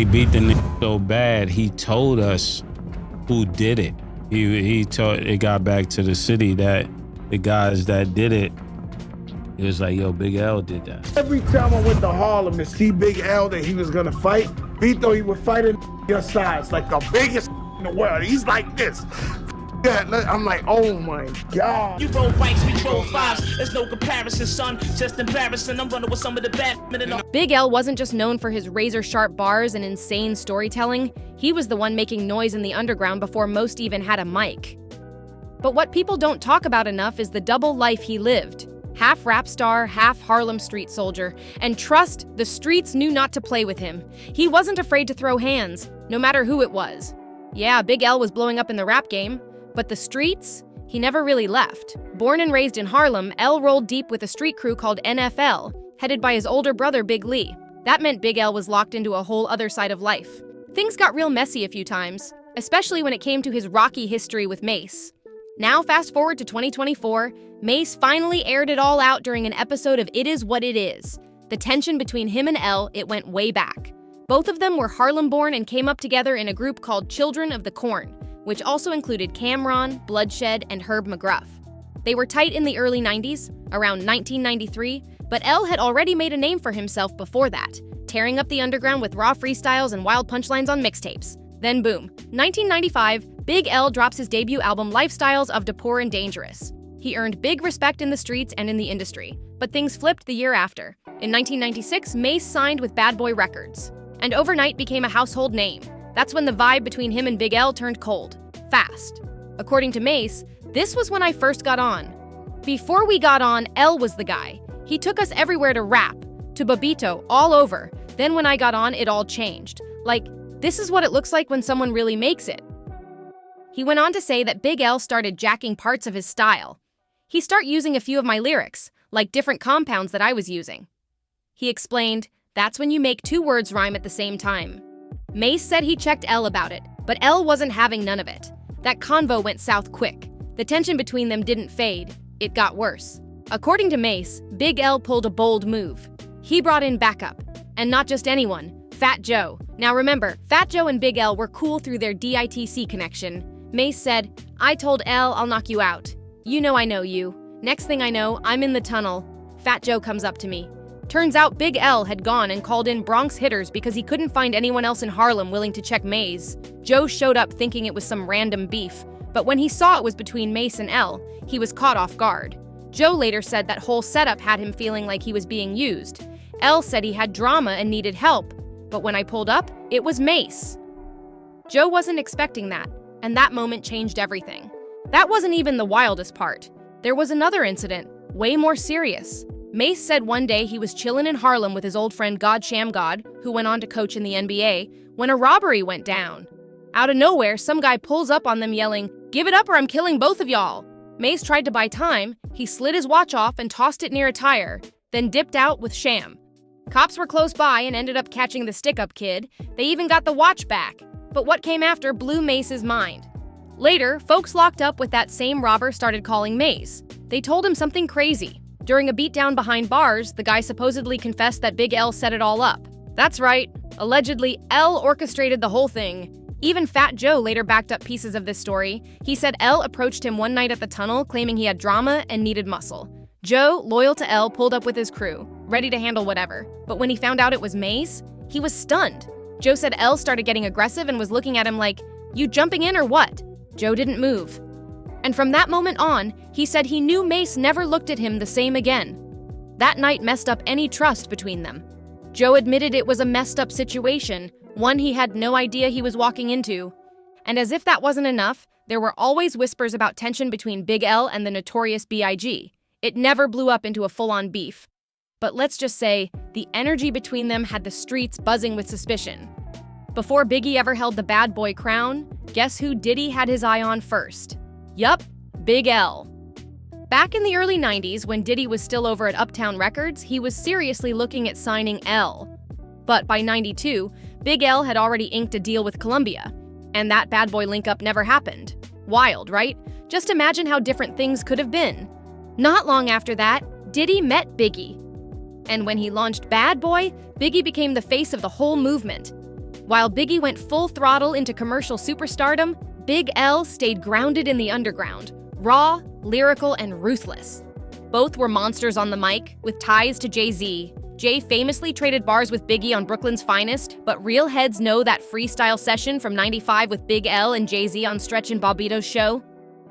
they beat the nigga so bad, he told us who did it. He told, it got back to the city that the guys that did it, it was like, yo, Big L did that. Every time I went to Harlem to see Big L that he was gonna fight, Vito, he would fight in your size, like the biggest in the world. He's like this. I'm like, oh my God. You roll bikes, we roll fives. There's no comparison, son. Just embarrassing. I'm running with some of the best men in the... Big L wasn't just known for his razor-sharp bars and insane storytelling. He was the one making noise in the underground before most even had a mic. But what people don't talk about enough is the double life he lived. Half rap star, half Harlem street soldier. And trust, the streets knew not to play with him. He wasn't afraid to throw hands, no matter who it was. Yeah, Big L was blowing up in the rap game, but the streets? He never really left. Born and raised in Harlem, L rolled deep with a street crew called NFL, headed by his older brother Big Lee. That meant Big L was locked into a whole other side of life. Things got real messy a few times, especially when it came to his rocky history with Mase. Now fast forward to 2024, Mase finally aired it all out during an episode of It Is What It Is. The tension between him and L, it went way back. Both of them were Harlem-born and came up together in a group called Children of the Corn, which also included Cameron, Bloodshed, and Herb McGruff. They were tight in the early 90s, around 1993, but L had already made a name for himself before that, tearing up the underground with raw freestyles and wild punchlines on mixtapes. Then boom, 1995, Big L drops his debut album Lifestyles of Da Poor and Dangerous. He earned big respect in the streets and in the industry, but things flipped the year after. In 1996, Mase signed with Bad Boy Records, and overnight became a household name. That's when the vibe between him and Big L turned cold, fast. According to Mase, this was when I first got on. Before we got on, L was the guy. He took us everywhere to rap, to Babito, all over. Then when I got on, it all changed. Like, this is what it looks like when someone really makes it. He went on to say that Big L started jacking parts of his style. He started using a few of my lyrics, like different compounds that I was using. He explained, that's when you make two words rhyme at the same time. Mase said he checked L about it, but L wasn't having none of it. That convo went south quick. The tension between them didn't fade, it got worse. According to Mase, Big L pulled a bold move. He brought in backup, and not just anyone, Fat Joe. Now remember, Fat Joe and Big L were cool through their DITC connection. Mase said, I told L I'll knock you out. You know I know you. Next thing I know, I'm in the tunnel. Fat Joe comes up to me. Turns out Big L had gone and called in Bronx hitters because he couldn't find anyone else in Harlem willing to check Mase. Joe showed up thinking it was some random beef, but when he saw it was between Mase and L, he was caught off guard. Joe later said that whole setup had him feeling like he was being used. L said he had drama and needed help, but when I pulled up, it was Mase. Joe wasn't expecting that, and that moment changed everything. That wasn't even the wildest part. There was another incident, way more serious. Mase said one day he was chilling in Harlem with his old friend God Sham God, who went on to coach in the NBA, when a robbery went down. Out of nowhere, some guy pulls up on them yelling, "Give it up or I'm killing both of y'all." Mase tried to buy time, he slid his watch off and tossed it near a tire, then dipped out with Sham. Cops were close by and ended up catching the stick-up kid. They even got the watch back. But what came after blew Mase's mind. Later, folks locked up with that same robber started calling Mase. They told him something crazy. During a beatdown behind bars, the guy supposedly confessed that Big L set it all up. That's right. Allegedly, L orchestrated the whole thing. Even Fat Joe later backed up pieces of this story. He said L approached him one night at the tunnel claiming he had drama and needed muscle. Joe, loyal to L, pulled up with his crew, ready to handle whatever. But when he found out it was Mase, he was stunned. Joe said L started getting aggressive and was looking at him like, "You jumping in or what?" Joe didn't move. And from that moment on, he said he knew Mase never looked at him the same again. That night messed up any trust between them. Joe admitted it was a messed up situation, one he had no idea he was walking into. And as if that wasn't enough, there were always whispers about tension between Big L and the notorious B.I.G. It never blew up into a full-on beef. But let's just say, the energy between them had the streets buzzing with suspicion. Before Biggie ever held the bad boy crown, guess who Diddy had his eye on first? Yup, Big L. Back in the early 90s, when Diddy was still over at Uptown Records, he was seriously looking at signing L. But by 92, Big L had already inked a deal with Columbia, and that bad boy link-up never happened. Wild, right? Just imagine how different things could have been. Not long after that, Diddy met Biggie. And when he launched Bad Boy, Biggie became the face of the whole movement. While Biggie went full throttle into commercial superstardom, Big L stayed grounded in the underground, raw, lyrical, and ruthless. Both were monsters on the mic, with ties to Jay-Z. Jay famously traded bars with Biggie on Brooklyn's Finest, but real heads know that freestyle session from '95 with Big L and Jay-Z on Stretch and Bobbito's show.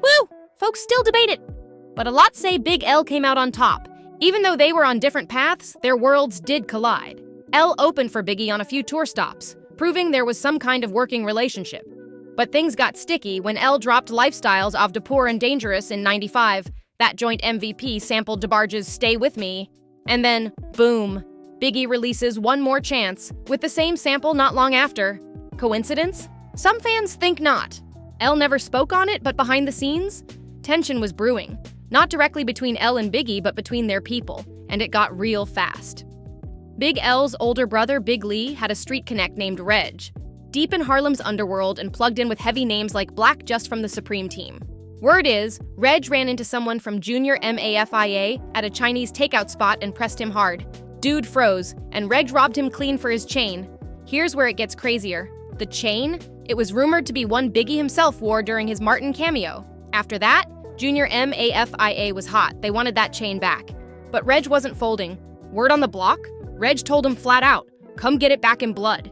Woo! Folks still debate it. But a lot say Big L came out on top. Even though they were on different paths, their worlds did collide. L opened for Biggie on a few tour stops, proving there was some kind of working relationship. But things got sticky when L dropped Lifestyles of Da Poor and Dangerous in '95. That joint MVP sampled DeBarge's Stay With Me. And then, boom, Biggie releases One More Chance with the same sample not long after. Coincidence? Some fans think not. L never spoke on it, but behind the scenes, tension was brewing. Not directly between L and Biggie, but between their people, and it got real fast. Big L's older brother, Big Lee, had a street connect named Reg, deep in Harlem's underworld and plugged in with heavy names like Black Just from the Supreme Team. Word is, Reg ran into someone from Junior MAFIA at a Chinese takeout spot and pressed him hard. Dude froze, and Reg robbed him clean for his chain. Here's where it gets crazier. The chain? It was rumored to be one Biggie himself wore during his Martin cameo. After that, Junior MAFIA was hot. They wanted that chain back. But Reg wasn't folding. Word on the block? Reg told him flat out, come get it back in blood.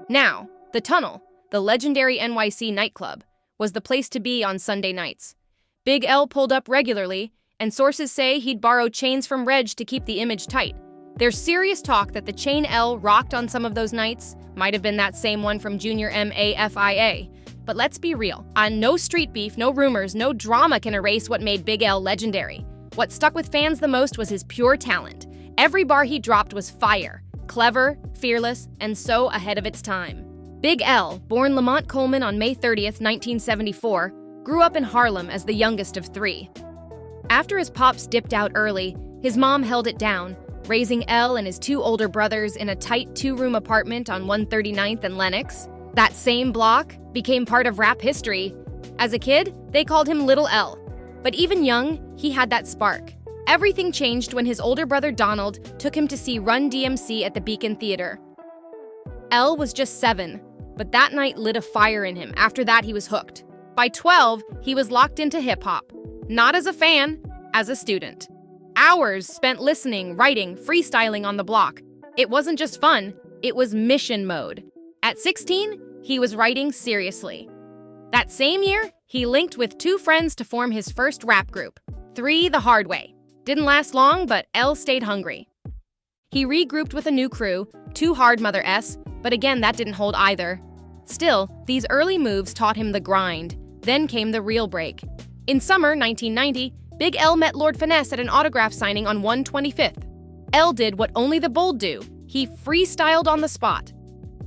Now, the Tunnel, the legendary NYC nightclub, was the place to be on Sunday nights. Big L pulled up regularly, and sources say he'd borrow chains from Reg to keep the image tight. There's serious talk that the chain L rocked on some of those nights might have been that same one from Junior MAFIA. But let's be real, no street beef, no rumors, no drama can erase what made Big L legendary. What stuck with fans the most was his pure talent. Every bar he dropped was fire, clever, fearless, and so ahead of its time. Big L, born Lamont Coleman on May 30th, 1974, grew up in Harlem as the youngest of three. After his pops dipped out early, his mom held it down, raising L and his two older brothers in a tight two-room apartment on 139th and Lenox. That same block became part of rap history. As a kid, they called him Little L. But even young, he had that spark. Everything changed when his older brother Donald took him to see Run DMC at the Beacon Theater. L was just 7, but that night lit a fire in him. After that, he was hooked. By 12, he was locked into hip-hop. Not as a fan, as a student. Hours spent listening, writing, freestyling on the block. It wasn't just fun, it was mission mode. At 16, he was writing seriously. That same year, he linked with 2 friends to form his first rap group, 3 the Hard Way. Didn't last long, but L stayed hungry. He regrouped with a new crew, 2 Hard Mother S, but again, that didn't hold either. Still, these early moves taught him the grind. Then came the real break. In summer 1990, Big L met Lord Finesse at an autograph signing on 125th. L did what only the bold do. He freestyled on the spot.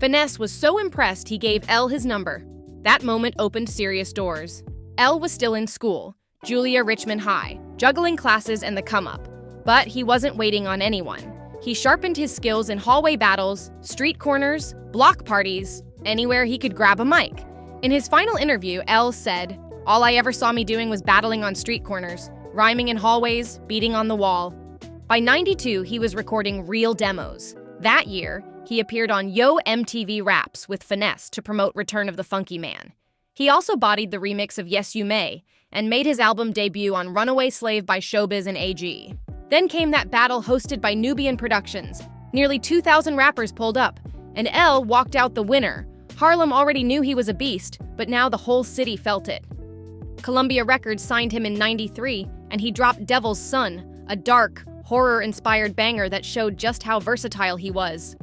Finesse was so impressed he gave L his number. That moment opened serious doors. L was still in school, Julia Richmond High, juggling classes and the come-up. But he wasn't waiting on anyone. He sharpened his skills in hallway battles, street corners, block parties, anywhere he could grab a mic. In his final interview, L said, "All I ever saw me doing was battling on street corners, rhyming in hallways, beating on the wall." By 92, he was recording real demos. That year, he appeared on Yo MTV Raps with Finesse to promote Return of the Funky Man. He also bodied the remix of Yes You May and made his album debut on Runaway Slave by Showbiz and AG. Then came that battle hosted by Nubian Productions. Nearly 2,000 rappers pulled up, and L walked out the winner. Harlem already knew he was a beast, but now the whole city felt it. Columbia Records signed him in '93, and he dropped Devil's Son, a dark, horror-inspired banger that showed just how versatile he was.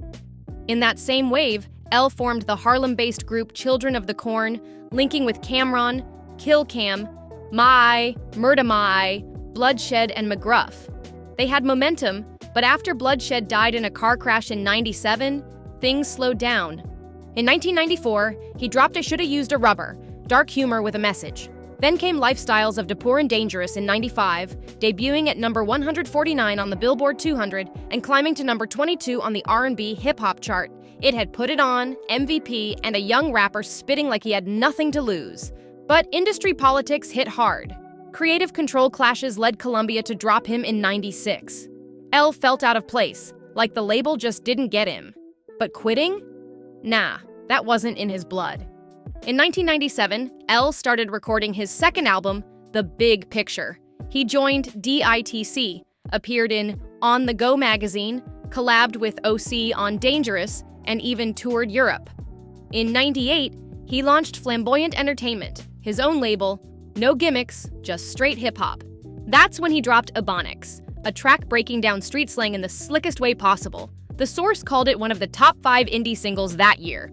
In that same wave, L formed the Harlem-based group Children of the Corn, linking with Cam'ron, Kill Cam, My, Murda Mai, Bloodshed, and McGruff. They had momentum, but after Bloodshed died in a car crash in '97, things slowed down. In 1994, he dropped I Shoulda Used a Rubber, dark humor with a message. Then came Lifestyles of Da Poor and Dangerous in '95, debuting at number 149 on the Billboard 200 and climbing to number 22 on the R&B hip-hop chart. It had Put It On, MVP, and a young rapper spitting like he had nothing to lose. But industry politics hit hard. Creative control clashes led Columbia to drop him in '96. L felt out of place, like the label just didn't get him. But quitting? Nah, That wasn't in his blood. In 1997, L started recording his second album, The Big Picture. He joined DITC, appeared in On the Go magazine, collabed with OC on Dangerous, and even toured Europe. In '98, he launched Flamboyant Entertainment, his own label, no gimmicks, just straight hip-hop. That's when he dropped Ebonics, a track breaking down street slang in the slickest way possible. The Source called it one of the top 5 indie singles that year.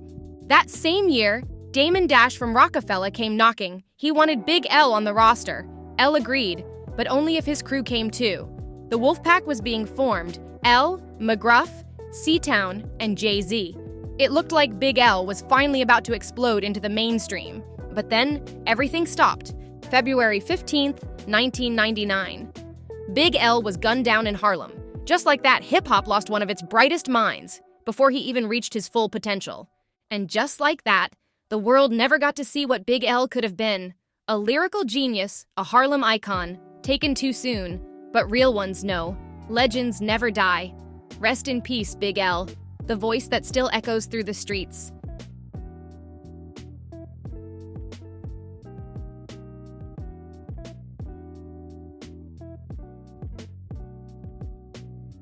That same year, Damon Dash from Rockefeller came knocking. He wanted Big L on the roster. L agreed, but only if his crew came too. The Wolfpack was being formed: L, McGruff, C-Town, and Jay-Z. It looked like Big L was finally about to explode into the mainstream. But then, everything stopped. February 15th, 1999. Big L was gunned down in Harlem. Just like that, hip-hop lost one of its brightest minds before he even reached his full potential. And just like that, the world never got to see what Big L could have been. A lyrical genius, a Harlem icon, taken too soon. But real ones know. Legends never die. Rest in peace, Big L, the voice that still echoes through the streets.